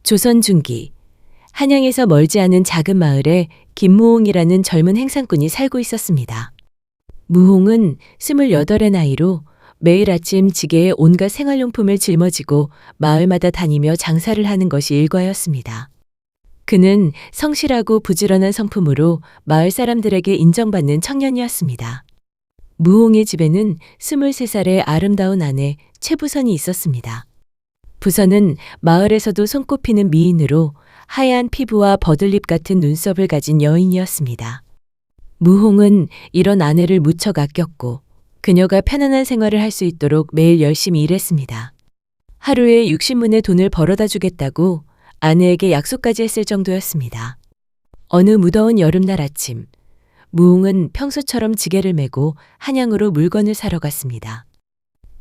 조선 중기 한양에서 멀지 않은 작은 마을에 김무홍이라는 젊은 행상꾼이 살고 있었습니다. 무홍은 28의 나이로 매일 아침 지게에 온갖 생활용품을 짊어지고 마을마다 다니며 장사를 하는 것이 일과였습니다. 그는 성실하고 부지런한 성품으로 마을 사람들에게 인정받는 청년이었습니다. 무홍의 집에는 23살의 아름다운 아내 최부선이 있었습니다. 부선은 마을에서도 손꼽히는 미인으로 하얀 피부와 버들잎 같은 눈썹을 가진 여인이었습니다. 무홍은 이런 아내를 무척 아꼈고 그녀가 편안한 생활을 할 수 있도록 매일 열심히 일했습니다. 하루에 60문의 돈을 벌어다 주겠다고 아내에게 약속까지 했을 정도였습니다. 어느 무더운 여름날 아침, 무홍은 평소처럼 지게를 메고 한양으로 물건을 사러 갔습니다.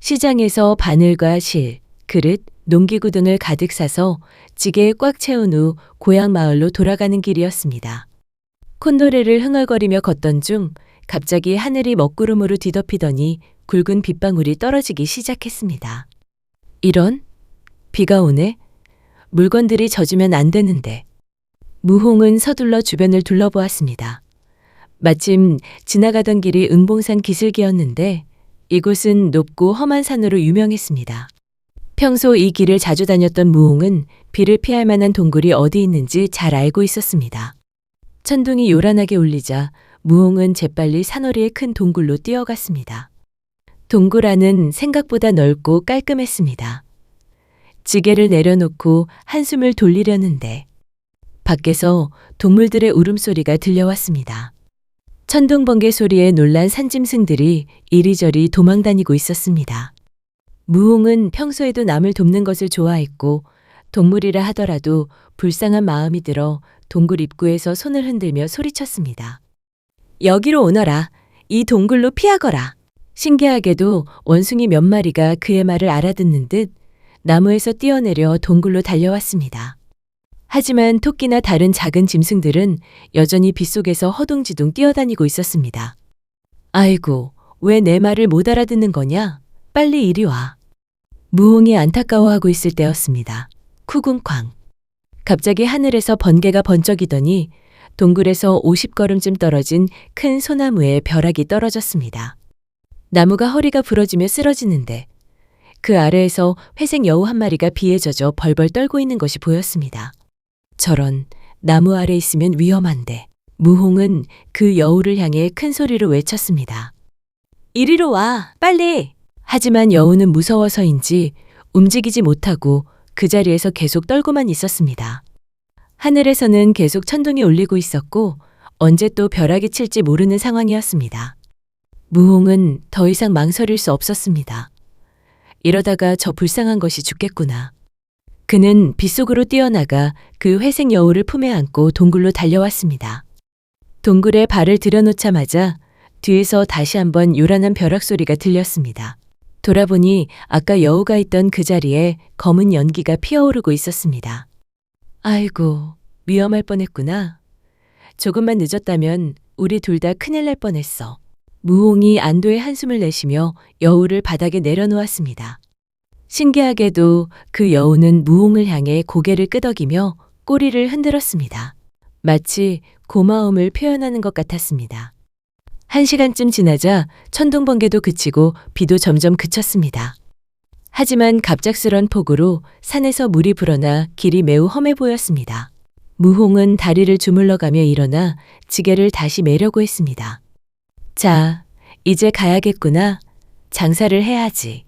시장에서 바늘과 실, 그릇, 농기구 등을 가득 사서 지게에 꽉 채운 후 고향 마을로 돌아가는 길이었습니다. 콧노래를 흥얼거리며 걷던 중 갑자기 하늘이 먹구름으로 뒤덮이더니 굵은 빗방울이 떨어지기 시작했습니다. 이런? 비가 오네? 물건들이 젖으면 안 되는데. 무홍은 서둘러 주변을 둘러보았습니다. 마침 지나가던 길이 은봉산 기슭이었는데 이곳은 높고 험한 산으로 유명했습니다. 평소 이 길을 자주 다녔던 무홍은 비를 피할 만한 동굴이 어디 있는지 잘 알고 있었습니다. 천둥이 요란하게 울리자 무홍은 재빨리 산허리의 큰 동굴로 뛰어갔습니다. 동굴 안은 생각보다 넓고 깔끔했습니다. 지게를 내려놓고 한숨을 돌리려는데 밖에서 동물들의 울음소리가 들려왔습니다. 천둥번개 소리에 놀란 산짐승들이 이리저리 도망다니고 있었습니다. 무홍은 평소에도 남을 돕는 것을 좋아했고 동물이라 하더라도 불쌍한 마음이 들어 동굴 입구에서 손을 흔들며 소리쳤습니다. 여기로 오너라. 이 동굴로 피하거라. 신기하게도 원숭이 몇 마리가 그의 말을 알아듣는 듯 나무에서 뛰어내려 동굴로 달려왔습니다. 하지만 토끼나 다른 작은 짐승들은 여전히 빗속에서 허둥지둥 뛰어다니고 있었습니다. 아이고, 왜 내 말을 못 알아듣는 거냐? 빨리 이리 와. 무홍이 안타까워하고 있을 때였습니다. 쿠궁쾅. 갑자기 하늘에서 번개가 번쩍이더니 동굴에서 50걸음쯤 떨어진 큰 소나무에 벼락이 떨어졌습니다. 나무가 허리가 부러지며 쓰러지는데 그 아래에서 회색 여우 한 마리가 비에 젖어 벌벌 떨고 있는 것이 보였습니다. 저런, 나무 아래 있으면 위험한데. 무홍은 그 여우를 향해 큰 소리로 외쳤습니다. 이리로 와, 빨리! 하지만 여우는 무서워서인지 움직이지 못하고 그 자리에서 계속 떨고만 있었습니다. 하늘에서는 계속 천둥이 울리고 있었고 언제 또 벼락이 칠지 모르는 상황이었습니다. 무홍은 더 이상 망설일 수 없었습니다. 이러다가 저 불쌍한 것이 죽겠구나. 그는 빗속으로 뛰어나가 그 회색 여우를 품에 안고 동굴로 달려왔습니다. 동굴에 발을 들여놓자마자 뒤에서 다시 한번 요란한 벼락 소리가 들렸습니다. 돌아보니 아까 여우가 있던 그 자리에 검은 연기가 피어오르고 있었습니다. 아이고, 위험할 뻔했구나. 조금만 늦었다면 우리 둘 다 큰일 날 뻔했어. 무홍이 안도의 한숨을 내쉬며 여우를 바닥에 내려놓았습니다. 신기하게도 그 여우는 무홍을 향해 고개를 끄덕이며 꼬리를 흔들었습니다. 마치 고마움을 표현하는 것 같았습니다. 1시간쯤 지나자 천둥번개도 그치고 비도 점점 그쳤습니다. 하지만 갑작스런 폭우로 산에서 물이 불어나 길이 매우 험해 보였습니다. 무홍은 다리를 주물러가며 일어나 지게를 다시 매려고 했습니다. 자, 이제 가야겠구나. 장사를 해야지.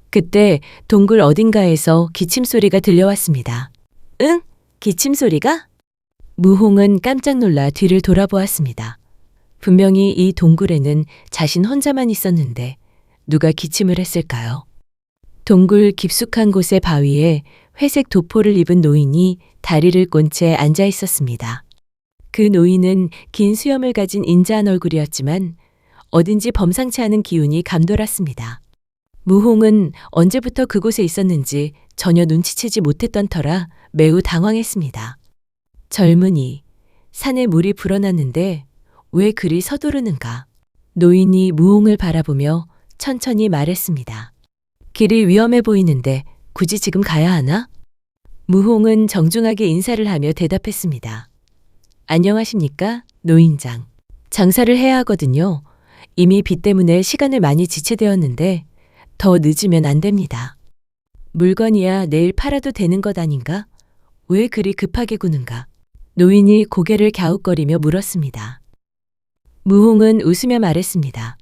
그때 동굴 어딘가에서 기침 소리가 들려왔습니다. 응? 기침 소리가? 무홍은 깜짝 놀라 뒤를 돌아보았습니다. 분명히 이 동굴에는 자신 혼자만 있었는데 누가 기침을 했을까요? 동굴 깊숙한 곳의 바위에 회색 도포를 입은 노인이 다리를 꼰 채 앉아 있었습니다. 그 노인은 긴 수염을 가진 인자한 얼굴이었지만 어딘지 범상치 않은 기운이 감돌았습니다. 무홍은 언제부터 그곳에 있었는지 전혀 눈치채지 못했던 터라 매우 당황했습니다. 젊은이, 산에 물이 불어났는데 왜 그리 서두르는가? 노인이 무홍을 바라보며 천천히 말했습니다. 길이 위험해 보이는데 굳이 지금 가야 하나? 무홍은 정중하게 인사를 하며 대답했습니다. 안녕하십니까, 노인장. 장사를 해야 하거든요. 이미 비 때문에 시간을 많이 지체되었는데 더 늦으면 안 됩니다. 물건이야 내일 팔아도 되는 것 아닌가? 왜 그리 급하게 구는가? 노인이 고개를 갸웃거리며 물었습니다. 무홍은 웃으며 말했습니다.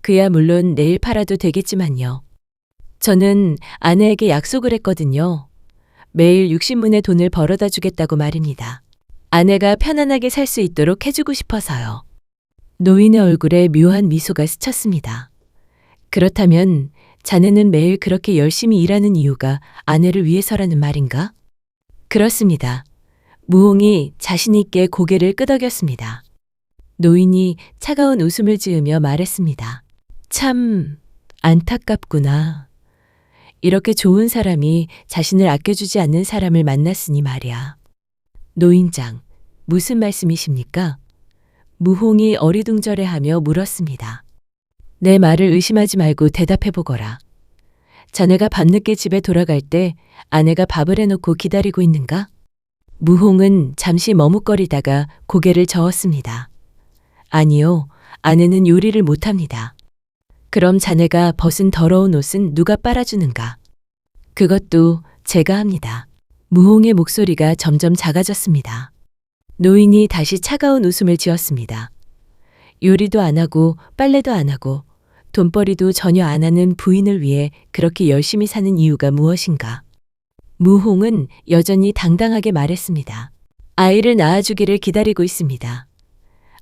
그야 물론 내일 팔아도 되겠지만요. 저는 아내에게 약속을 했거든요. 매일 60문의 돈을 벌어다 주겠다고 말입니다. 아내가 편안하게 살 수 있도록 해주고 싶어서요. 노인의 얼굴에 묘한 미소가 스쳤습니다. 그렇다면 자네는 매일 그렇게 열심히 일하는 이유가 아내를 위해서라는 말인가? 그렇습니다. 무홍이 자신 있게 고개를 끄덕였습니다. 노인이 차가운 웃음을 지으며 말했습니다. 참 안타깝구나. 이렇게 좋은 사람이 자신을 아껴주지 않는 사람을 만났으니 말이야. 노인장, 무슨 말씀이십니까? 무홍이 어리둥절해하며 물었습니다. 내 말을 의심하지 말고 대답해보거라. 자네가 밤늦게 집에 돌아갈 때 아내가 밥을 해놓고 기다리고 있는가? 무홍은 잠시 머뭇거리다가 고개를 저었습니다. 아니요, 아내는 요리를 못합니다. 그럼 자네가 벗은 더러운 옷은 누가 빨아주는가? 그것도 제가 합니다. 무홍의 목소리가 점점 작아졌습니다. 노인이 다시 차가운 웃음을 지었습니다. 요리도 안 하고 빨래도 안 하고 돈벌이도 전혀 안 하는 부인을 위해 그렇게 열심히 사는 이유가 무엇인가? 무홍은 여전히 당당하게 말했습니다. 아이를 낳아주기를 기다리고 있습니다.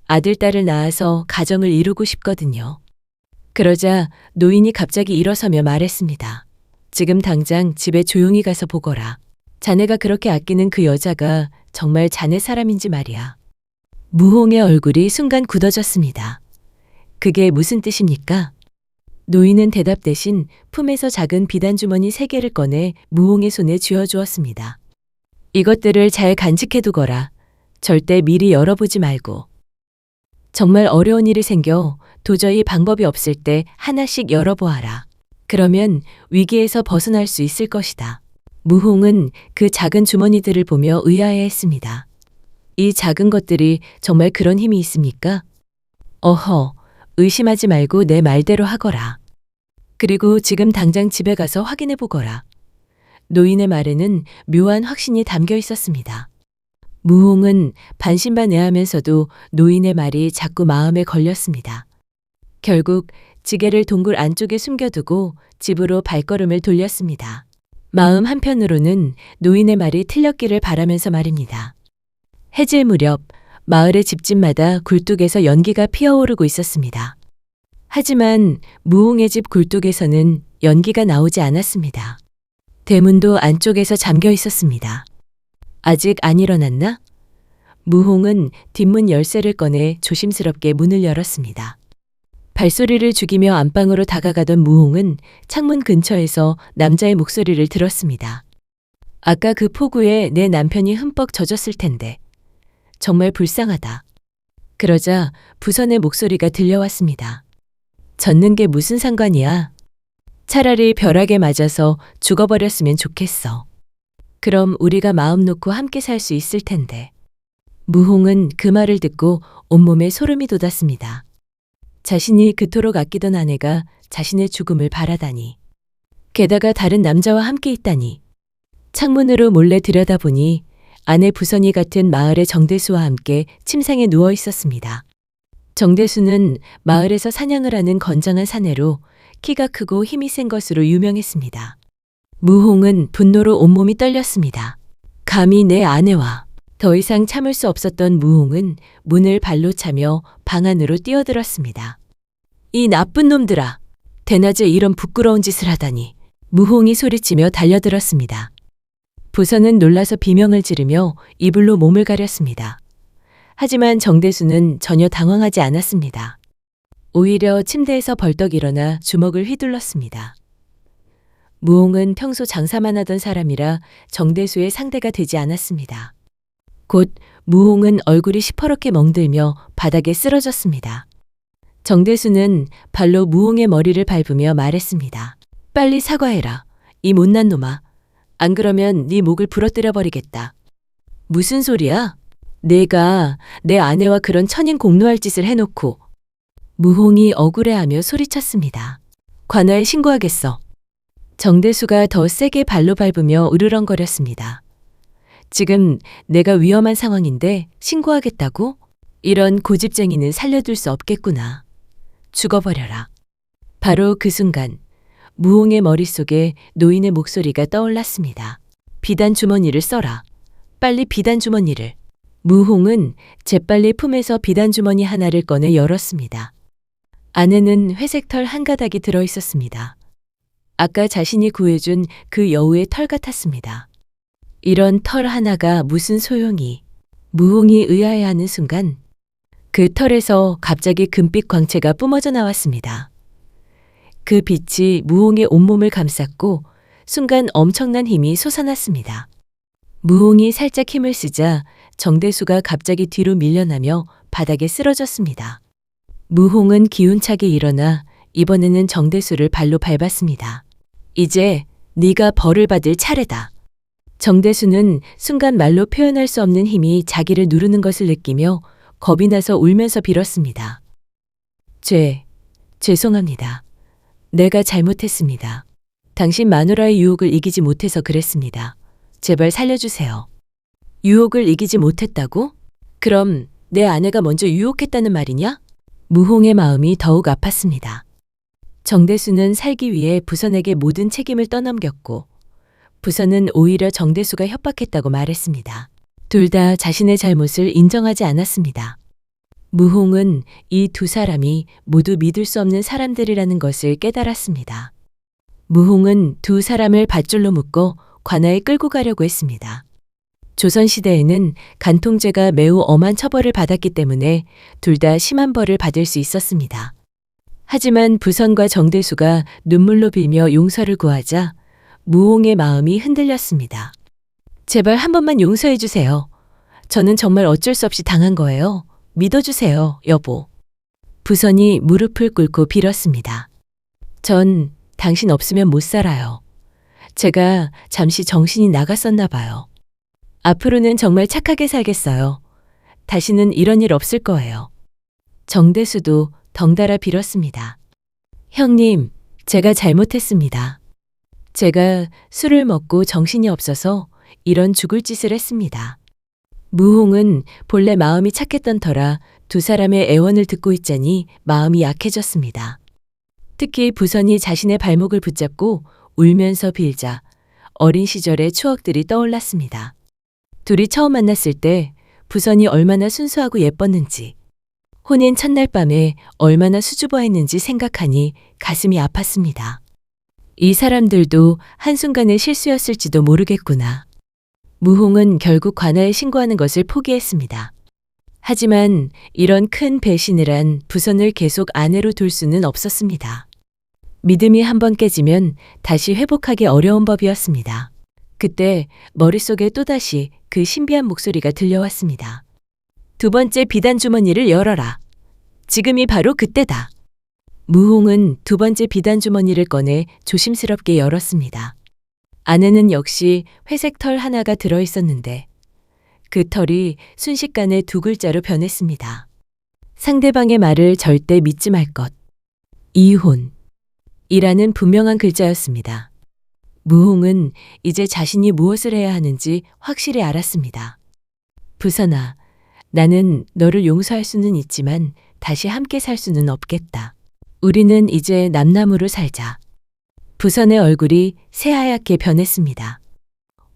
아들, 딸을 낳아서 가정을 이루고 싶거든요. 그러자 노인이 갑자기 일어서며 말했습니다. 지금 당장 집에 조용히 가서 보거라. 자네가 그렇게 아끼는 그 여자가 정말 자네 사람인지 말이야. 무홍의 얼굴이 순간 굳어졌습니다. 그게 무슨 뜻입니까? 노인은 대답 대신 품에서 작은 비단 주머니 3개를 꺼내 무홍의 손에 쥐어주었습니다. 이것들을 잘 간직해두거라. 절대 미리 열어보지 말고. 정말 어려운 일이 생겨 도저히 방법이 없을 때 하나씩 열어보아라. 그러면 위기에서 벗어날 수 있을 것이다. 무홍은 그 작은 주머니들을 보며 의아해했습니다. 이 작은 것들이 정말 그런 힘이 있습니까? 어허, 의심하지 말고 내 말대로 하거라. 그리고 지금 당장 집에 가서 확인해 보거라. 노인의 말에는 묘한 확신이 담겨 있었습니다. 무홍은 반신반의하면서도 노인의 말이 자꾸 마음에 걸렸습니다. 결국 지게를 동굴 안쪽에 숨겨두고 집으로 발걸음을 돌렸습니다. 마음 한편으로는 노인의 말이 틀렸기를 바라면서 말입니다. 해질 무렵 마을의 집집마다 굴뚝에서 연기가 피어오르고 있었습니다. 하지만 무홍의 집 굴뚝에서는 연기가 나오지 않았습니다. 대문도 안쪽에서 잠겨 있었습니다. 아직 안 일어났나? 무홍은 뒷문 열쇠를 꺼내 조심스럽게 문을 열었습니다. 발소리를 죽이며 안방으로 다가가던 무홍은 창문 근처에서 남자의 목소리를 들었습니다. 아까 그 폭우에 내 남편이 흠뻑 젖었을 텐데. 정말 불쌍하다. 그러자 부선의 목소리가 들려왔습니다. 젖는 게 무슨 상관이야? 차라리 벼락에 맞아서 죽어버렸으면 좋겠어. 그럼 우리가 마음 놓고 함께 살 수 있을 텐데. 무홍은 그 말을 듣고 온몸에 소름이 돋았습니다. 자신이 그토록 아끼던 아내가 자신의 죽음을 바라다니. 게다가 다른 남자와 함께 있다니. 창문으로 몰래 들여다보니 아내 부선이 같은 마을의 정대수와 함께 침상에 누워 있었습니다. 정대수는 마을에서 사냥을 하는 건장한 사내로 키가 크고 힘이 센 것으로 유명했습니다. 무홍은 분노로 온몸이 떨렸습니다. 감히 내 아내와. 더 이상 참을 수 없었던 무홍은 문을 발로 차며 방 안으로 뛰어들었습니다. 이 나쁜 놈들아! 대낮에 이런 부끄러운 짓을 하다니. 무홍이 소리치며 달려들었습니다. 부선은 놀라서 비명을 지르며 이불로 몸을 가렸습니다. 하지만 정대수는 전혀 당황하지 않았습니다. 오히려 침대에서 벌떡 일어나 주먹을 휘둘렀습니다. 무홍은 평소 장사만 하던 사람이라 정대수의 상대가 되지 않았습니다. 곧 무홍은 얼굴이 시퍼렇게 멍들며 바닥에 쓰러졌습니다. 정대수는 발로 무홍의 머리를 밟으며 말했습니다. 빨리 사과해라. 이 못난 놈아. 안 그러면 네 목을 부러뜨려 버리겠다. 무슨 소리야? 내가 내 아내와 그런 천인 공노할 짓을 해놓고. 무홍이 억울해하며 소리쳤습니다. 관아에 신고하겠어. 정대수가 더 세게 발로 밟으며 으르렁거렸습니다. 지금 내가 위험한 상황인데 신고하겠다고? 이런 고집쟁이는 살려둘 수 없겠구나. 죽어버려라. 바로 그 순간 무홍의 머릿속에 노인의 목소리가 떠올랐습니다. 비단 주머니를 써라. 빨리 비단 주머니를. 무홍은 재빨리 품에서 비단 주머니 하나를 꺼내 열었습니다. 안에는 회색 털 한 가닥이 들어 있었습니다. 아까 자신이 구해준 그 여우의 털 같았습니다. 이런 털 하나가 무슨 소용이. 무홍이 의아해하는 순간 그 털에서 갑자기 금빛 광채가 뿜어져 나왔습니다. 그 빛이 무홍의 온몸을 감쌌고 순간 엄청난 힘이 솟아났습니다. 무홍이 살짝 힘을 쓰자 정대수가 갑자기 뒤로 밀려나며 바닥에 쓰러졌습니다. 무홍은 기운차게 일어나 이번에는 정대수를 발로 밟았습니다. 이제 네가 벌을 받을 차례다. 정대수는 순간 말로 표현할 수 없는 힘이 자기를 누르는 것을 느끼며 겁이 나서 울면서 빌었습니다. 죄송합니다. 내가 잘못했습니다. 당신 마누라의 유혹을 이기지 못해서 그랬습니다. 제발 살려주세요. 유혹을 이기지 못했다고? 그럼 내 아내가 먼저 유혹했다는 말이냐? 무홍의 마음이 더욱 아팠습니다. 정대수는 살기 위해 부선에게 모든 책임을 떠넘겼고 부선은 오히려 정대수가 협박했다고 말했습니다. 둘 다 자신의 잘못을 인정하지 않았습니다. 무홍은 이 두 사람이 모두 믿을 수 없는 사람들이라는 것을 깨달았습니다. 무홍은 두 사람을 밧줄로 묶어 관아에 끌고 가려고 했습니다. 조선시대에는 간통죄가 매우 엄한 처벌을 받았기 때문에 둘 다 심한 벌을 받을 수 있었습니다. 하지만 부선과 정대수가 눈물로 빌며 용서를 구하자 무홍의 마음이 흔들렸습니다. 제발 한 번만 용서해 주세요. 저는 정말 어쩔 수 없이 당한 거예요. 믿어주세요, 여보. 부선이 무릎을 꿇고 빌었습니다. 전 당신 없으면 못 살아요. 제가 잠시 정신이 나갔었나 봐요. 앞으로는 정말 착하게 살겠어요. 다시는 이런 일 없을 거예요. 정대수도 덩달아 빌었습니다. 형님, 제가 잘못했습니다. 제가 술을 먹고 정신이 없어서 이런 죽을 짓을 했습니다. 무홍은 본래 마음이 착했던 터라 두 사람의 애원을 듣고 있자니 마음이 약해졌습니다. 특히 부선이 자신의 발목을 붙잡고 울면서 빌자 어린 시절의 추억들이 떠올랐습니다. 둘이 처음 만났을 때 부선이 얼마나 순수하고 예뻤는지, 혼인 첫날 밤에 얼마나 수줍어했는지 생각하니 가슴이 아팠습니다. 이 사람들도 한순간의 실수였을지도 모르겠구나. 무홍은 결국 관아에 신고하는 것을 포기했습니다. 하지만 이런 큰 배신을 한 부선을 계속 아내로 둘 수는 없었습니다. 믿음이 한번 깨지면 다시 회복하기 어려운 법이었습니다. 그때 머릿속에 또다시 그 신비한 목소리가 들려왔습니다. 두 번째 비단 주머니를 열어라. 지금이 바로 그때다. 무홍은 두 번째 비단 주머니를 꺼내 조심스럽게 열었습니다. 안에는 역시 회색 털 하나가 들어 있었는데 그 털이 순식간에 두 글자로 변했습니다. 상대방의 말을 절대 믿지 말 것. 이혼. 이라는 분명한 글자였습니다. 무홍은 이제 자신이 무엇을 해야 하는지 확실히 알았습니다. 부선아, 나는 너를 용서할 수는 있지만 다시 함께 살 수는 없겠다. 우리는 이제 남남으로 살자. 부선의 얼굴이 새하얗게 변했습니다.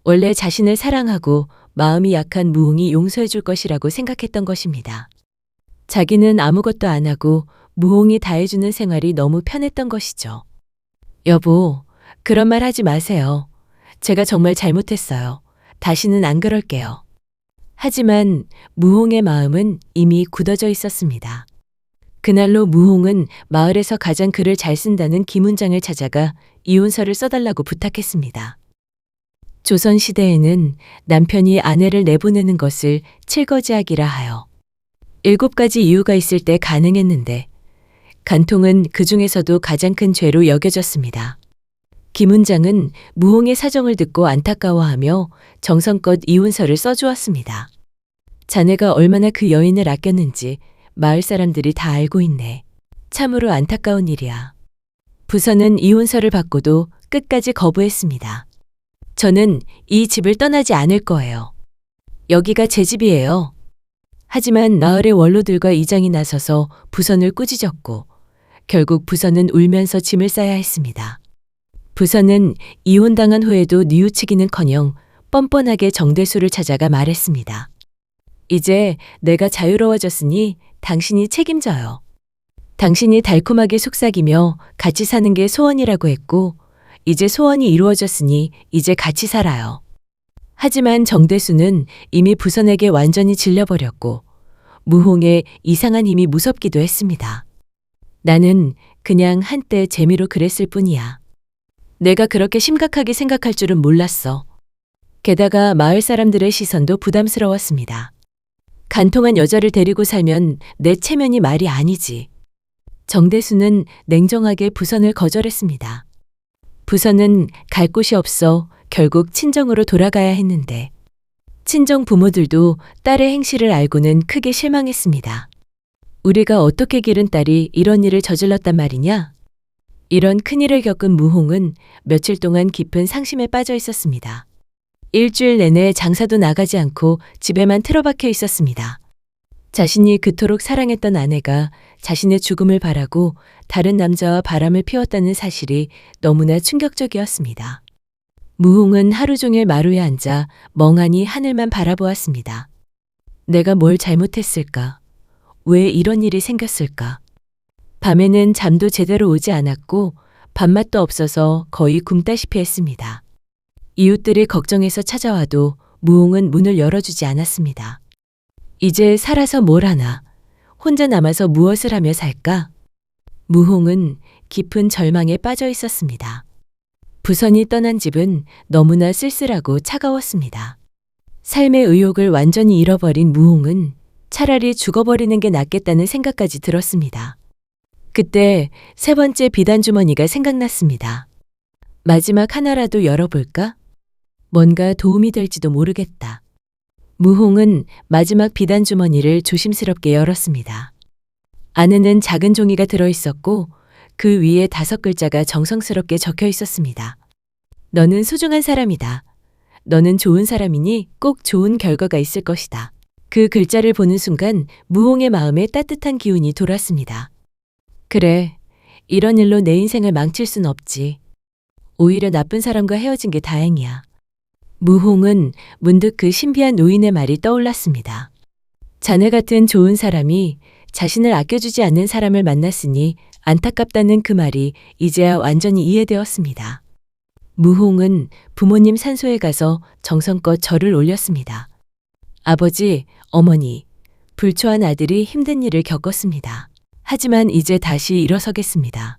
원래 자신을 사랑하고 마음이 약한 무홍이 용서해 줄 것이라고 생각했던 것입니다. 자기는 아무것도 안 하고 무홍이 다 해주는 생활이 너무 편했던 것이죠. 여보, 그런 말 하지 마세요. 제가 정말 잘못했어요. 다시는 안 그럴게요. 하지만 무홍의 마음은 이미 굳어져 있었습니다. 그날로 무홍은 마을에서 가장 글을 잘 쓴다는 김훈장을 찾아가 이혼서를 써달라고 부탁했습니다. 조선시대에는 남편이 아내를 내보내는 것을 칠거지하기라 하여 7가지 이유가 있을 때 가능했는데 간통은 그 중에서도 가장 큰 죄로 여겨졌습니다. 김훈장은 무홍의 사정을 듣고 안타까워하며 정성껏 이혼서를 써주었습니다. 자네가 얼마나 그 여인을 아꼈는지 마을 사람들이 다 알고 있네. 참으로 안타까운 일이야. 부서는 이혼서를 받고도 끝까지 거부했습니다. 저는 이 집을 떠나지 않을 거예요. 여기가 제 집이에요. 하지만 마을의 원로들과 이장이 나서서 부선을 꾸짖었고 결국 부선은 울면서 짐을 싸야 했습니다. 부선은 이혼당한 후에도 뉘우치기는커녕 뻔뻔하게 정대수를 찾아가 말했습니다. 이제 내가 자유로워졌으니 당신이 책임져요. 당신이 달콤하게 속삭이며 같이 사는 게 소원이라고 했고 이제 소원이 이루어졌으니 이제 같이 살아요. 하지만 정대수는 이미 부선에게 완전히 질려버렸고 무홍의 이상한 힘이 무섭기도 했습니다. 나는 그냥 한때 재미로 그랬을 뿐이야. 내가 그렇게 심각하게 생각할 줄은 몰랐어. 게다가 마을 사람들의 시선도 부담스러웠습니다. 간통한 여자를 데리고 살면 내 체면이 말이 아니지. 정대수는 냉정하게 부선을 거절했습니다. 부선은 갈 곳이 없어 결국 친정으로 돌아가야 했는데 친정 부모들도 딸의 행실을 알고는 크게 실망했습니다. 우리가 어떻게 기른 딸이 이런 일을 저질렀단 말이냐? 이런 큰일을 겪은 무홍은 며칠 동안 깊은 상심에 빠져 있었습니다. 일주일 내내 장사도 나가지 않고 집에만 틀어박혀 있었습니다. 자신이 그토록 사랑했던 아내가 자신의 죽음을 바라고 다른 남자와 바람을 피웠다는 사실이 너무나 충격적이었습니다. 무홍은 하루 종일 마루에 앉아 멍하니 하늘만 바라보았습니다. 내가 뭘 잘못했을까? 왜 이런 일이 생겼을까? 밤에는 잠도 제대로 오지 않았고 밥맛도 없어서 거의 굶다시피 했습니다. 이웃들이 걱정해서 찾아와도 무홍은 문을 열어주지 않았습니다. 이제 살아서 뭘 하나? 혼자 남아서 무엇을 하며 살까? 무홍은 깊은 절망에 빠져 있었습니다. 부선이 떠난 집은 너무나 쓸쓸하고 차가웠습니다. 삶의 의욕을 완전히 잃어버린 무홍은 차라리 죽어버리는 게 낫겠다는 생각까지 들었습니다. 그때 세 번째 비단 주머니가 생각났습니다. 마지막 하나라도 열어볼까? 뭔가 도움이 될지도 모르겠다. 무홍은 마지막 비단 주머니를 조심스럽게 열었습니다. 안에는 작은 종이가 들어있었고 그 위에 5글자가 정성스럽게 적혀 있었습니다. 너는 소중한 사람이다. 너는 좋은 사람이니 꼭 좋은 결과가 있을 것이다. 그 글자를 보는 순간 무홍의 마음에 따뜻한 기운이 돌았습니다. 그래, 이런 일로 내 인생을 망칠 순 없지. 오히려 나쁜 사람과 헤어진 게 다행이야. 무홍은 문득 그 신비한 노인의 말이 떠올랐습니다. 자네 같은 좋은 사람이 자신을 아껴주지 않는 사람을 만났으니 안타깝다는 그 말이 이제야 완전히 이해되었습니다. 무홍은 부모님 산소에 가서 정성껏 절을 올렸습니다. 아버지, 어머니, 불초한 아들이 힘든 일을 겪었습니다. 하지만 이제 다시 일어서겠습니다.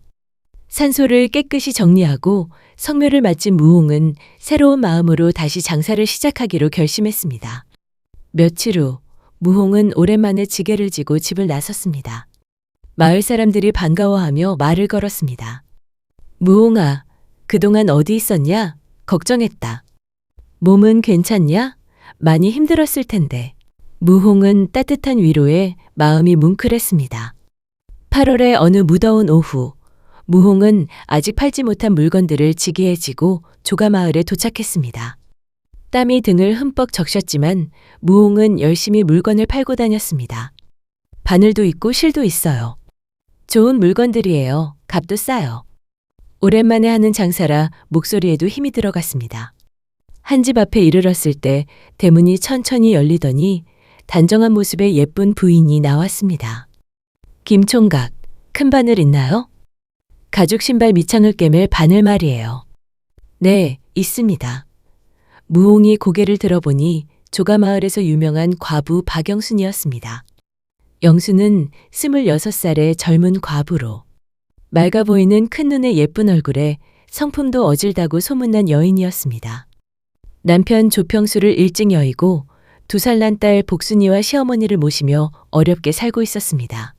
산소를 깨끗이 정리하고 성묘를 마친 무홍은 새로운 마음으로 다시 장사를 시작하기로 결심했습니다. 며칠 후 무홍은 오랜만에 지게를 지고 집을 나섰습니다. 마을 사람들이 반가워하며 말을 걸었습니다. 무홍아, 그동안 어디 있었냐? 걱정했다. 몸은 괜찮냐? 많이 힘들었을 텐데. 무홍은 따뜻한 위로에 마음이 뭉클했습니다. 8월의 어느 무더운 오후, 무홍은 아직 팔지 못한 물건들을 지게에 지고 조가마을에 도착했습니다. 땀이 등을 흠뻑 적셨지만 무홍은 열심히 물건을 팔고 다녔습니다. 바늘도 있고 실도 있어요. 좋은 물건들이에요. 값도 싸요. 오랜만에 하는 장사라 목소리에도 힘이 들어갔습니다. 한 집 앞에 이르렀을 때 대문이 천천히 열리더니 단정한 모습의 예쁜 부인이 나왔습니다. 김총각, 큰 바늘 있나요? 가죽 신발 밑창을 꿰맬 바늘 말이에요. 네, 있습니다. 무홍이 고개를 들어보니 조가마을에서 유명한 과부 박영순이었습니다. 영순은 26살의 젊은 과부로 맑아 보이는 큰 눈에 예쁜 얼굴에 성품도 어질다고 소문난 여인이었습니다. 남편 조평수를 일찍 여의고 2살 난 딸 복순이와 시어머니를 모시며 어렵게 살고 있었습니다.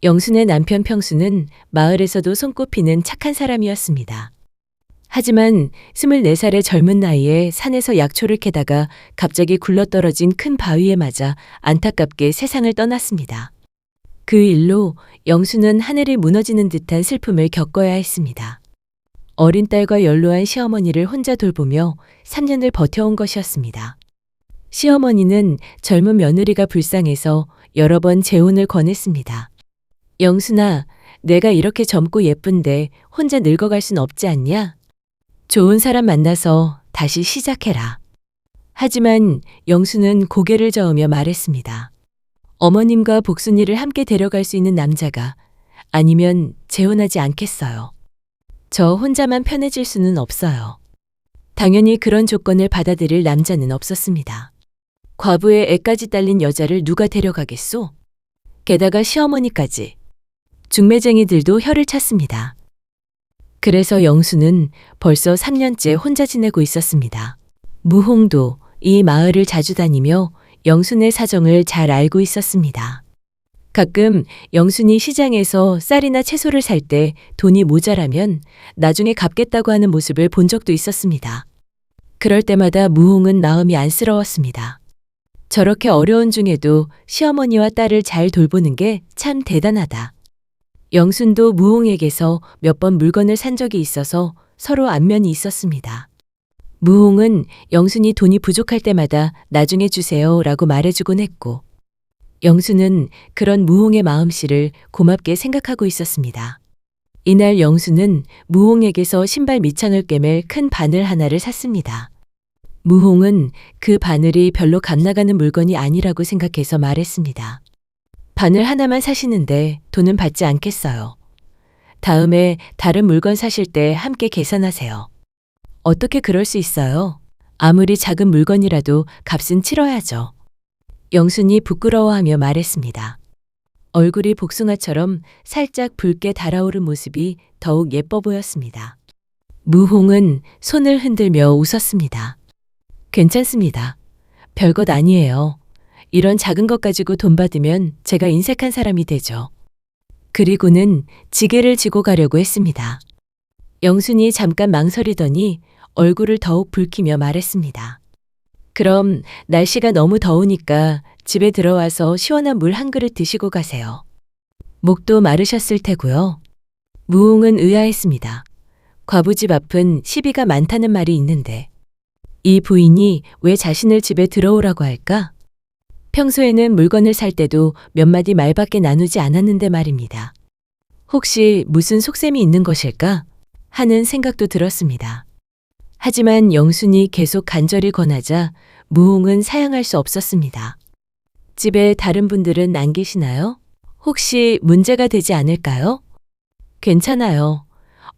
영순의 남편 평수는 마을에서도 손꼽히는 착한 사람이었습니다. 하지만 24살의 젊은 나이에 산에서 약초를 캐다가 갑자기 굴러떨어진 큰 바위에 맞아 안타깝게 세상을 떠났습니다. 그 일로 영수는 하늘이 무너지는 듯한 슬픔을 겪어야 했습니다. 어린 딸과 연로한 시어머니를 혼자 돌보며 3년을 버텨온 것이었습니다. 시어머니는 젊은 며느리가 불쌍해서 여러 번 재혼을 권했습니다. 영순아, 내가 이렇게 젊고 예쁜데 혼자 늙어갈 순 없지 않냐? 좋은 사람 만나서 다시 시작해라. 하지만 영수는 고개를 저으며 말했습니다. 어머님과 복순이를 함께 데려갈 수 있는 남자가 아니면 재혼하지 않겠어요. 저 혼자만 편해질 수는 없어요. 당연히 그런 조건을 받아들일 남자는 없었습니다. 과부의 애까지 딸린 여자를 누가 데려가겠소? 게다가 시어머니까지. 중매쟁이들도 혀를 찼습니다. 그래서 영수는 벌써 3년째 혼자 지내고 있었습니다. 무홍도 이 마을을 자주 다니며 영순의 사정을 잘 알고 있었습니다. 가끔 영순이 시장에서 쌀이나 채소를 살 때 돈이 모자라면 나중에 갚겠다고 하는 모습을 본 적도 있었습니다. 그럴 때마다 무홍은 마음이 안쓰러웠습니다. 저렇게 어려운 중에도 시어머니와 딸을 잘 돌보는 게 참 대단하다. 영순도 무홍에게서 몇 번 물건을 산 적이 있어서 서로 안면이 있었습니다. 무홍은 영순이 돈이 부족할 때마다 나중에 주세요 라고 말해주곤 했고, 영순은 그런 무홍의 마음씨를 고맙게 생각하고 있었습니다. 이날 영순은 무홍에게서 신발 밑창을 꿰맬 큰 바늘 하나를 샀습니다. 무홍은 그 바늘이 별로 값나가는 물건이 아니라고 생각해서 말했습니다. 바늘 하나만 사시는데 돈은 받지 않겠어요. 다음에 다른 물건 사실 때 함께 계산하세요. 어떻게 그럴 수 있어요? 아무리 작은 물건이라도 값은 치러야죠. 영순이 부끄러워하며 말했습니다. 얼굴이 복숭아처럼 살짝 붉게 달아오른 모습이 더욱 예뻐 보였습니다. 무홍은 손을 흔들며 웃었습니다. 괜찮습니다. 별것 아니에요. 이런 작은 것 가지고 돈 받으면 제가 인색한 사람이 되죠. 그리고는 지게를 지고 가려고 했습니다. 영순이 잠깐 망설이더니 얼굴을 더욱 붉히며 말했습니다. 그럼 날씨가 너무 더우니까 집에 들어와서 시원한 물 한 그릇 드시고 가세요. 목도 마르셨을 테고요. 무홍은 의아했습니다. 과부집 앞은 시비가 많다는 말이 있는데 이 부인이 왜 자신을 집에 들어오라고 할까? 평소에는 물건을 살 때도 몇 마디 말밖에 나누지 않았는데 말입니다. 혹시 무슨 속셈이 있는 것일까? 하는 생각도 들었습니다. 하지만 영순이 계속 간절히 권하자 무홍은 사양할 수 없었습니다. 집에 다른 분들은 안 계시나요? 혹시 문제가 되지 않을까요? 괜찮아요.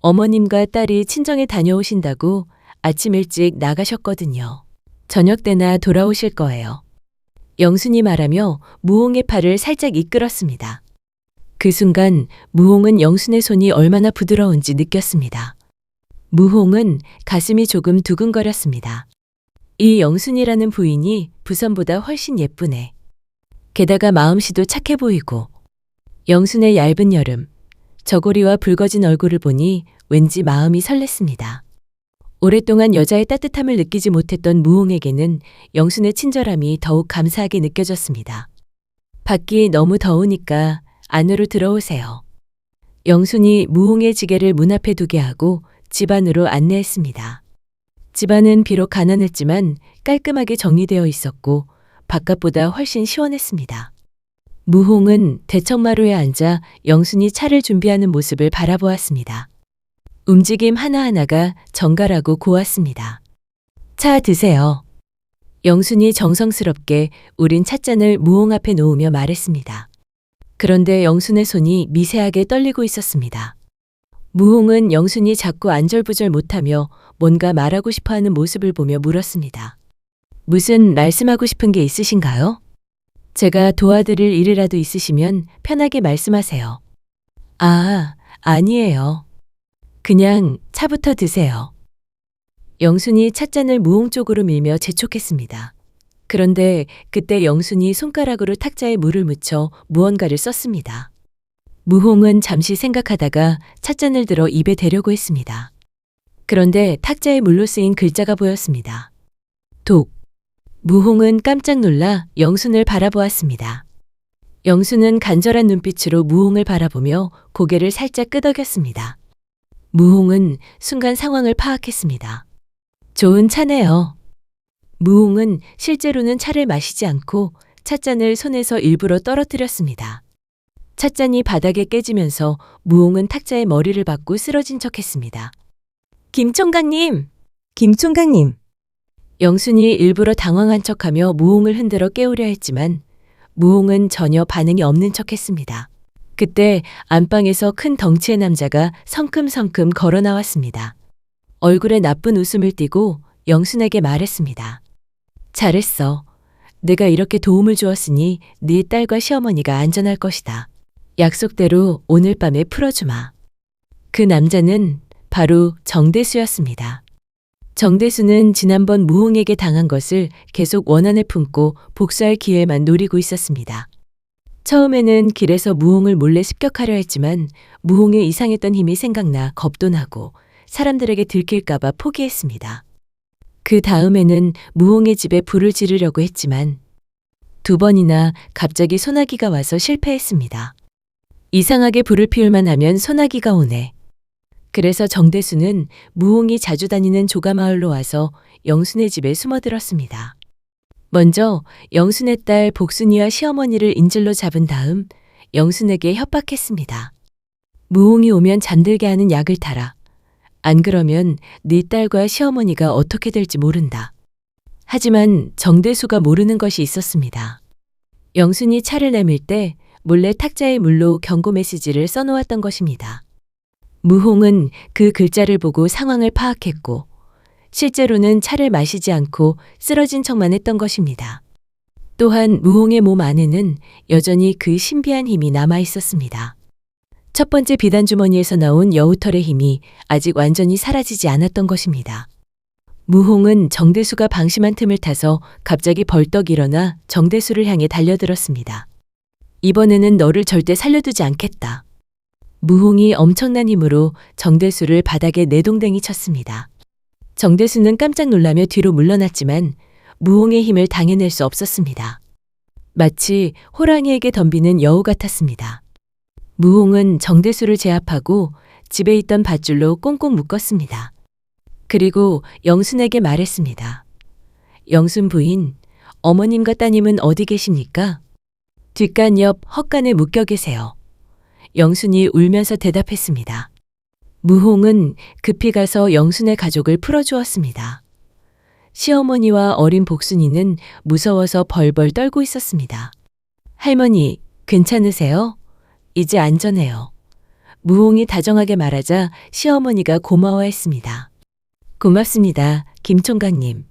어머님과 딸이 친정에 다녀오신다고 아침 일찍 나가셨거든요. 저녁 때나 돌아오실 거예요. 영순이 말하며 무홍의 팔을 살짝 이끌었습니다. 그 순간 무홍은 영순의 손이 얼마나 부드러운지 느꼈습니다. 무홍은 가슴이 조금 두근거렸습니다. 이 영순이라는 부인이 부선보다 훨씬 예쁘네. 게다가 마음씨도 착해 보이고 영순의 얇은 여름, 저고리와 붉어진 얼굴을 보니 왠지 마음이 설렜습니다. 오랫동안 여자의 따뜻함을 느끼지 못했던 무홍에게는 영순의 친절함이 더욱 감사하게 느껴졌습니다. 밖이 너무 더우니까 안으로 들어오세요. 영순이 무홍의 지게를 문 앞에 두게 하고 집 안으로 안내했습니다. 집안은 비록 가난했지만 깔끔하게 정리되어 있었고 바깥보다 훨씬 시원했습니다. 무홍은 대청마루에 앉아 영순이 차를 준비하는 모습을 바라보았습니다. 움직임 하나하나가 정갈하고 고왔습니다. 차 드세요. 영순이 정성스럽게 우린 찻잔을 무홍 앞에 놓으며 말했습니다. 그런데 영순의 손이 미세하게 떨리고 있었습니다. 무홍은 영순이 자꾸 안절부절 못하며 뭔가 말하고 싶어하는 모습을 보며 물었습니다. 무슨 말씀하고 싶은 게 있으신가요? 제가 도와드릴 일이라도 있으시면 편하게 말씀하세요. 아, 아니에요. 그냥 차부터 드세요. 영순이 찻잔을 무홍 쪽으로 밀며 재촉했습니다. 그런데 그때 영순이 손가락으로 탁자에 물을 묻혀 무언가를 썼습니다. 무홍은 잠시 생각하다가 찻잔을 들어 입에 대려고 했습니다. 그런데 탁자에 물로 쓰인 글자가 보였습니다. 독. 무홍은 깜짝 놀라 영순을 바라보았습니다. 영순은 간절한 눈빛으로 무홍을 바라보며 고개를 살짝 끄덕였습니다. 무홍은 순간 상황을 파악했습니다. 좋은 차네요. 무홍은 실제로는 차를 마시지 않고 찻잔을 손에서 일부러 떨어뜨렸습니다. 찻잔이 바닥에 깨지면서 무홍은 탁자에 머리를 박고 쓰러진 척했습니다. 김 총각님! 김 총각님! 영순이 일부러 당황한 척하며 무홍을 흔들어 깨우려 했지만 무홍은 전혀 반응이 없는 척했습니다. 그때 안방에서 큰 덩치의 남자가 성큼성큼 걸어 나왔습니다. 얼굴에 나쁜 웃음을 띠고 영순에게 말했습니다. 잘했어. 내가 이렇게 도움을 주었으니 네 딸과 시어머니가 안전할 것이다. 약속대로 오늘 밤에 풀어주마. 그 남자는 바로 정대수였습니다. 정대수는 지난번 무홍에게 당한 것을 계속 원한을 품고 복수할 기회만 노리고 있었습니다. 처음에는 길에서 무홍을 몰래 습격하려 했지만 무홍의 이상했던 힘이 생각나 겁도 나고 사람들에게 들킬까봐 포기했습니다. 그 다음에는 무홍의 집에 불을 지르려고 했지만 2번이나 갑자기 소나기가 와서 실패했습니다. 이상하게 불을 피울만 하면 소나기가 오네. 그래서 정대수는 무홍이 자주 다니는 조가마을로 와서 영순의 집에 숨어들었습니다. 먼저 영순의 딸 복순이와 시어머니를 인질로 잡은 다음 영순에게 협박했습니다. 무홍이 오면 잠들게 하는 약을 타라. 안 그러면 네 딸과 시어머니가 어떻게 될지 모른다. 하지만 정대수가 모르는 것이 있었습니다. 영순이 차를 내밀 때 몰래 탁자에 물로 경고 메시지를 써놓았던 것입니다. 무홍은 그 글자를 보고 상황을 파악했고 실제로는 차를 마시지 않고 쓰러진 척만 했던 것입니다. 또한 무홍의 몸 안에는 여전히 그 신비한 힘이 남아 있었습니다. 첫 번째 비단 주머니에서 나온 여우털의 힘이 아직 완전히 사라지지 않았던 것입니다. 무홍은 정대수가 방심한 틈을 타서 갑자기 벌떡 일어나 정대수를 향해 달려들었습니다. 이번에는 너를 절대 살려두지 않겠다. 무홍이 엄청난 힘으로 정대수를 바닥에 내동댕이 쳤습니다. 정대수는 깜짝 놀라며 뒤로 물러났지만 무홍의 힘을 당해낼 수 없었습니다. 마치 호랑이에게 덤비는 여우 같았습니다. 무홍은 정대수를 제압하고 집에 있던 밧줄로 꽁꽁 묶었습니다. 그리고 영순에게 말했습니다. 영순 부인, 어머님과 따님은 어디 계십니까? 뒷간 옆 헛간에 묶여 계세요. 영순이 울면서 대답했습니다. 무홍은 급히 가서 영순의 가족을 풀어주었습니다. 시어머니와 어린 복순이는 무서워서 벌벌 떨고 있었습니다. 할머니, 괜찮으세요? 이제 안전해요. 무홍이 다정하게 말하자 시어머니가 고마워했습니다. 고맙습니다, 김 총각님.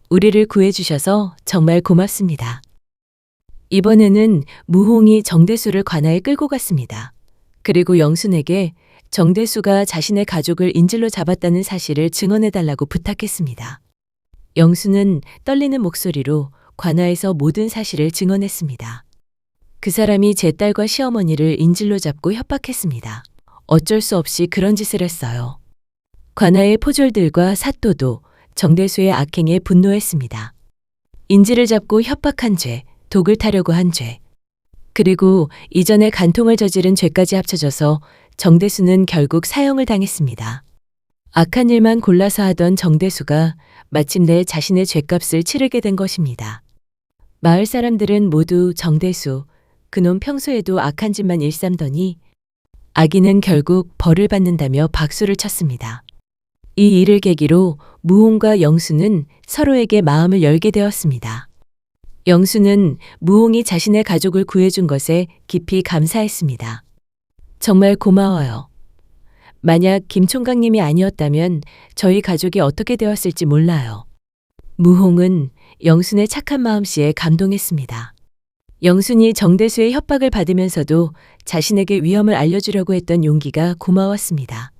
우리를 구해주셔서 정말 고맙습니다. 이번에는 무홍이 정대수를 관아에 끌고 갔습니다. 그리고 영순에게 정대수가 자신의 가족을 인질로 잡았다는 사실을 증언해달라고 부탁했습니다. 영순은 떨리는 목소리로 관아에서 모든 사실을 증언했습니다. 그 사람이 제 딸과 시어머니를 인질로 잡고 협박했습니다. 어쩔 수 없이 그런 짓을 했어요. 관아의 포졸들과 사또도 정대수의 악행에 분노했습니다. 인질을 잡고 협박한 죄, 독을 타려고 한 죄, 그리고 이전에 간통을 저지른 죄까지 합쳐져서 정대수는 결국 사형을 당했습니다. 악한 일만 골라서 하던 정대수가 마침내 자신의 죄값을 치르게 된 것입니다. 마을 사람들은 모두 정대수, 그놈 평소에도 악한 짓만 일삼더니 악인은 결국 벌을 받는다며 박수를 쳤습니다. 이 일을 계기로 무홍과 영수는 서로에게 마음을 열게 되었습니다. 영수는 무홍이 자신의 가족을 구해준 것에 깊이 감사했습니다. 정말 고마워요. 만약 김 총각님이 아니었다면 저희 가족이 어떻게 되었을지 몰라요. 무홍은 영순의 착한 마음씨에 감동했습니다. 영순이 정대수의 협박을 받으면서도 자신에게 위험을 알려주려고 했던 용기가 고마웠습니다.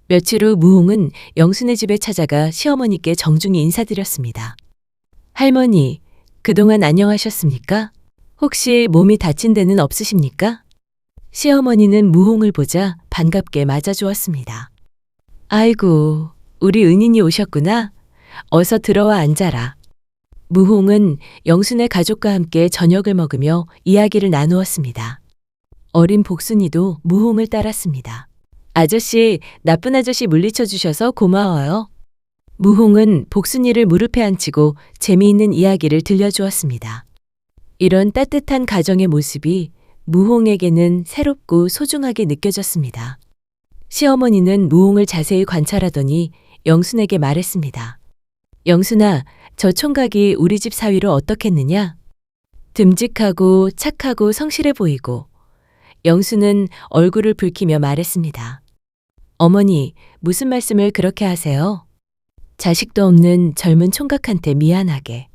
며칠 후 무홍은 영순의 집에 찾아가 시어머니께 정중히 인사드렸습니다. 할머니, 그동안 안녕하셨습니까? 혹시 몸이 다친 데는 없으십니까? 시어머니는 무홍을 보자 반갑게 맞아주었습니다. 아이고, 우리 은인이 오셨구나. 어서 들어와 앉아라. 무홍은 영순의 가족과 함께 저녁을 먹으며 이야기를 나누었습니다. 어린 복순이도 무홍을 따랐습니다. 아저씨, 나쁜 아저씨 물리쳐 주셔서 고마워요. 무홍은 복순이를 무릎에 앉히고 재미있는 이야기를 들려주었습니다. 이런 따뜻한 가정의 모습이 무홍에게는 새롭고 소중하게 느껴졌습니다. 시어머니는 무홍을 자세히 관찰하더니 영순에게 말했습니다. 영순아, 저 총각이 우리 집 사위로 어떻겠느냐? 듬직하고 착하고 성실해 보이고. 영순은 얼굴을 붉히며 말했습니다. 어머니, 무슨 말씀을 그렇게 하세요? 자식도 없는 젊은 총각한테 미안하게.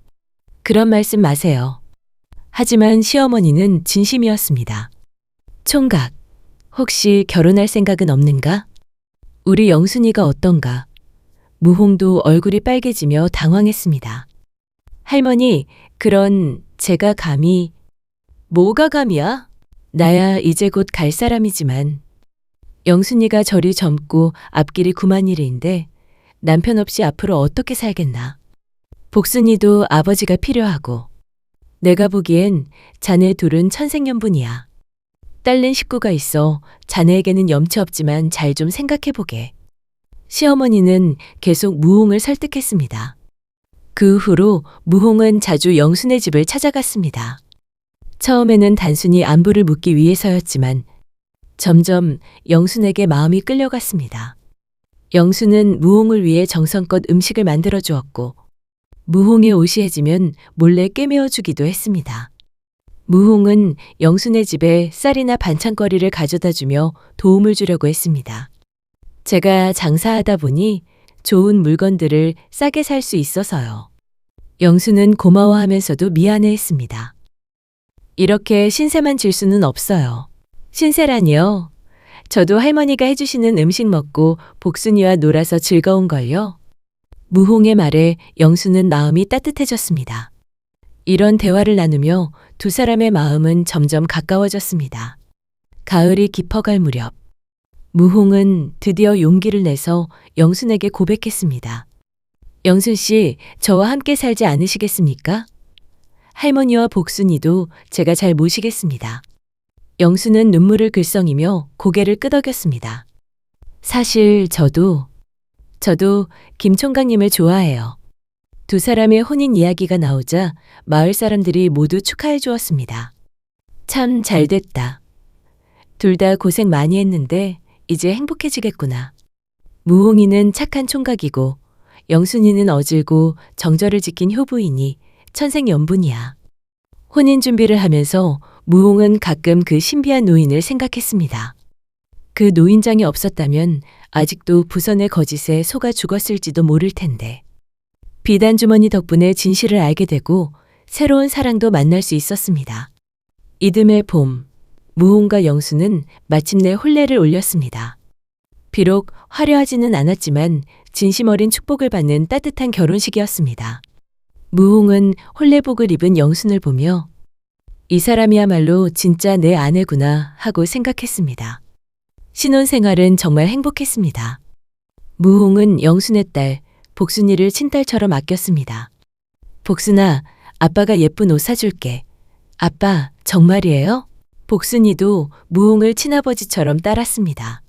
그런 말씀 마세요. 하지만 시어머니는 진심이었습니다. 총각, 혹시 결혼할 생각은 없는가? 우리 영순이가 어떤가? 무홍도 얼굴이 빨개지며 당황했습니다. 할머니, 그런 제가 감히... 뭐가 감이야? 나야 이제 곧 갈 사람이지만 영순이가 저리 젊고 앞길이 구만일인데 남편 없이 앞으로 어떻게 살겠나. 복순이도 아버지가 필요하고 내가 보기엔 자네 둘은 천생연분이야. 딸린 식구가 있어 자네에게는 염치 없지만 잘 좀 생각해보게. 시어머니는 계속 무홍을 설득했습니다. 그 후로 무홍은 자주 영순의 집을 찾아갔습니다. 처음에는 단순히 안부를 묻기 위해서였지만 점점 영순에게 마음이 끌려갔습니다. 영순은 무홍을 위해 정성껏 음식을 만들어 주었고 무홍이 오시해지면 몰래 꿰매어 주기도 했습니다. 무홍은 영순의 집에 쌀이나 반찬거리를 가져다 주며 도움을 주려고 했습니다. 제가 장사하다 보니 좋은 물건들을 싸게 살 수 있어서요. 영순은 고마워하면서도 미안해했습니다. 이렇게 신세만 질 수는 없어요. 신세라니요. 저도 할머니가 해주시는 음식 먹고 복순이와 놀아서 즐거운걸요. 무홍의 말에 영순은 마음이 따뜻해졌습니다. 이런 대화를 나누며 두 사람의 마음은 점점 가까워졌습니다. 가을이 깊어갈 무렵, 무홍은 드디어 용기를 내서 영순에게 고백했습니다. 영순 씨, 저와 함께 살지 않으시겠습니까? 할머니와 복순이도 제가 잘 모시겠습니다. 영순은 눈물을 글썽이며 고개를 끄덕였습니다. 사실 저도 김 총각님을 좋아해요. 두 사람의 혼인 이야기가 나오자 마을 사람들이 모두 축하해 주었습니다. 참 잘됐다. 둘 다 고생 많이 했는데 이제 행복해지겠구나. 무홍이는 착한 총각이고 영순이는 어질고 정절을 지킨 효부이니 천생연분이야. 혼인 준비를 하면서 무홍은 가끔 그 신비한 노인을 생각했습니다. 그 노인장이 없었다면 아직도 부선의 거짓에 속아 죽었을지도 모를 텐데. 비단 주머니 덕분에 진실을 알게 되고 새로운 사랑도 만날 수 있었습니다. 이듬해 봄, 무홍과 영순은 마침내 혼례를 올렸습니다. 비록 화려하지는 않았지만 진심 어린 축복을 받는 따뜻한 결혼식이었습니다. 무홍은 혼례복을 입은 영순을 보며 이 사람이야말로 진짜 내 아내구나 하고 생각했습니다. 신혼생활은 정말 행복했습니다. 무홍은 영순의 딸 복순이를 친딸처럼 아꼈습니다. 복순아, 아빠가 예쁜 옷 사줄게. 아빠, 정말이에요? 복순이도 무홍을 친아버지처럼 따랐습니다.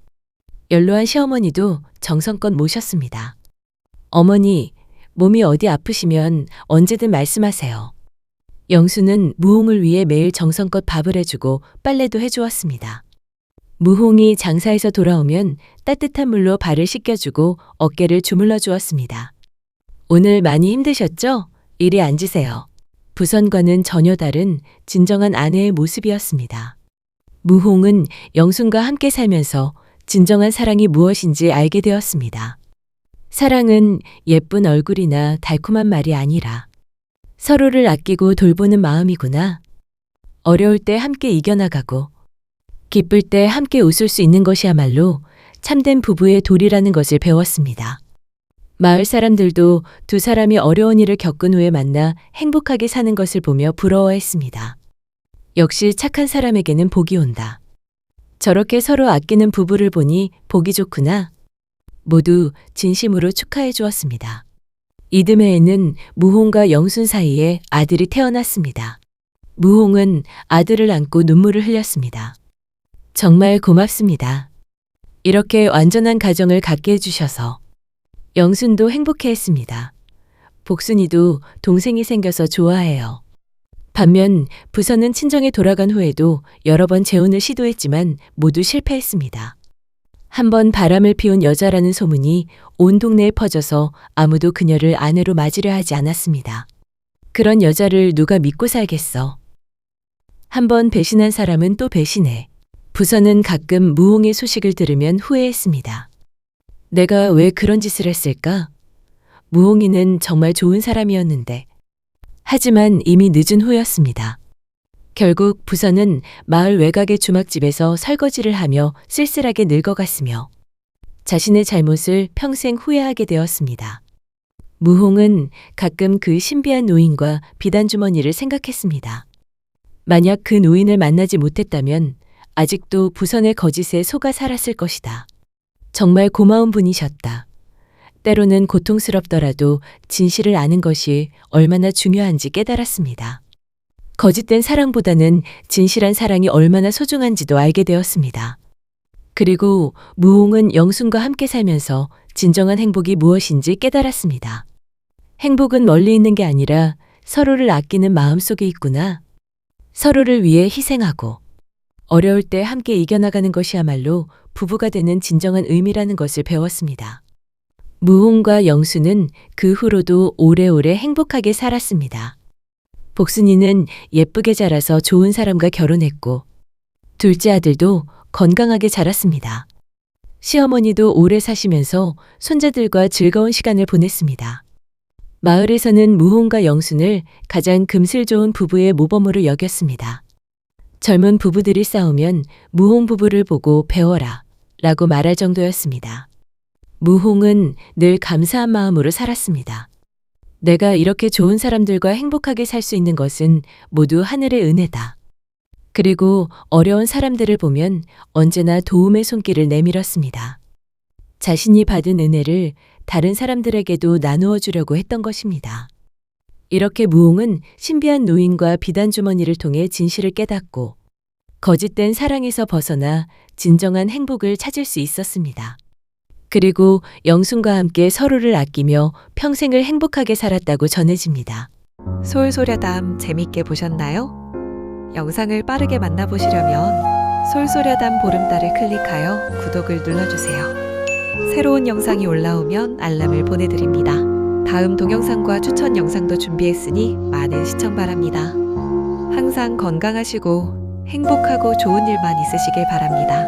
연로한 시어머니도 정성껏 모셨습니다. 어머니, 몸이 어디 아프시면 언제든 말씀하세요. 영수는 무홍을 위해 매일 정성껏 밥을 해주고 빨래도 해주었습니다. 무홍이 장사에서 돌아오면 따뜻한 물로 발을 씻겨주고 어깨를 주물러 주었습니다. 오늘 많이 힘드셨죠? 이리 앉으세요. 부선과는 전혀 다른 진정한 아내의 모습이었습니다. 무홍은 영순과 함께 살면서 진정한 사랑이 무엇인지 알게 되었습니다. 사랑은 예쁜 얼굴이나 달콤한 말이 아니라 서로를 아끼고 돌보는 마음이구나. 어려울 때 함께 이겨나가고 기쁠 때 함께 웃을 수 있는 것이야말로 참된 부부의 도리라는 것을 배웠습니다. 마을 사람들도 두 사람이 어려운 일을 겪은 후에 만나 행복하게 사는 것을 보며 부러워했습니다. 역시 착한 사람에게는 복이 온다. 저렇게 서로 아끼는 부부를 보니 보기 좋구나. 모두 진심으로 축하해 주었습니다. 이듬해에는 무홍과 영순 사이에 아들이 태어났습니다. 무홍은 아들을 안고 눈물을 흘렸습니다. 정말 고맙습니다. 이렇게 완전한 가정을 갖게 해주셔서. 영순도 행복해했습니다. 복순이도 동생이 생겨서 좋아해요. 반면 부선은 친정에 돌아간 후에도 여러 번 재혼을 시도했지만 모두 실패했습니다. 한번 바람을 피운 여자라는 소문이 온 동네에 퍼져서 아무도 그녀를 아내로 맞으려 하지 않았습니다. 그런 여자를 누가 믿고 살겠어. 한번 배신한 사람은 또 배신해. 부선은 가끔 무홍의 소식을 들으면 후회했습니다. 내가 왜 그런 짓을 했을까? 무홍이는 정말 좋은 사람이었는데. 하지만 이미 늦은 후였습니다. 결국 부선은 마을 외곽의 주막집에서 설거지를 하며 쓸쓸하게 늙어갔으며 자신의 잘못을 평생 후회하게 되었습니다. 무홍은 가끔 그 신비한 노인과 비단주머니를 생각했습니다. 만약 그 노인을 만나지 못했다면 아직도 부선의 거짓에 속아 살았을 것이다. 정말 고마운 분이셨다. 때로는 고통스럽더라도 진실을 아는 것이 얼마나 중요한지 깨달았습니다. 거짓된 사랑보다는 진실한 사랑이 얼마나 소중한지도 알게 되었습니다. 그리고 무홍은 영순과 함께 살면서 진정한 행복이 무엇인지 깨달았습니다. 행복은 멀리 있는 게 아니라 서로를 아끼는 마음 속에 있구나. 서로를 위해 희생하고 어려울 때 함께 이겨나가는 것이야말로 부부가 되는 진정한 의미라는 것을 배웠습니다. 무홍과 영수는 그 후로도 오래오래 행복하게 살았습니다. 복순이는 예쁘게 자라서 좋은 사람과 결혼했고 둘째 아들도 건강하게 자랐습니다. 시어머니도 오래 사시면서 손자들과 즐거운 시간을 보냈습니다. 마을에서는 무홍과 영순을 가장 금슬 좋은 부부의 모범으로 여겼습니다. 젊은 부부들이 싸우면 무홍 부부를 보고 배워라 라고 말할 정도였습니다. 무홍은 늘 감사한 마음으로 살았습니다. 내가 이렇게 좋은 사람들과 행복하게 살 수 있는 것은 모두 하늘의 은혜다. 그리고 어려운 사람들을 보면 언제나 도움의 손길을 내밀었습니다. 자신이 받은 은혜를 다른 사람들에게도 나누어 주려고 했던 것입니다. 이렇게 무홍은 신비한 노인과 비단주머니를 통해 진실을 깨닫고 거짓된 사랑에서 벗어나 진정한 행복을 찾을 수 있었습니다. 그리고 영순과 함께 서로를 아끼며 평생을 행복하게 살았다고 전해집니다. 솔소려담 재밌게 보셨나요? 영상을 빠르게 만나보시려면 솔소려담 보름달을 클릭하여 구독을 눌러주세요. 새로운 영상이 올라오면 알람을 보내드립니다. 다음 동영상과 추천 영상도 준비했으니 많은 시청 바랍니다. 항상 건강하시고 행복하고 좋은 일만 있으시길 바랍니다.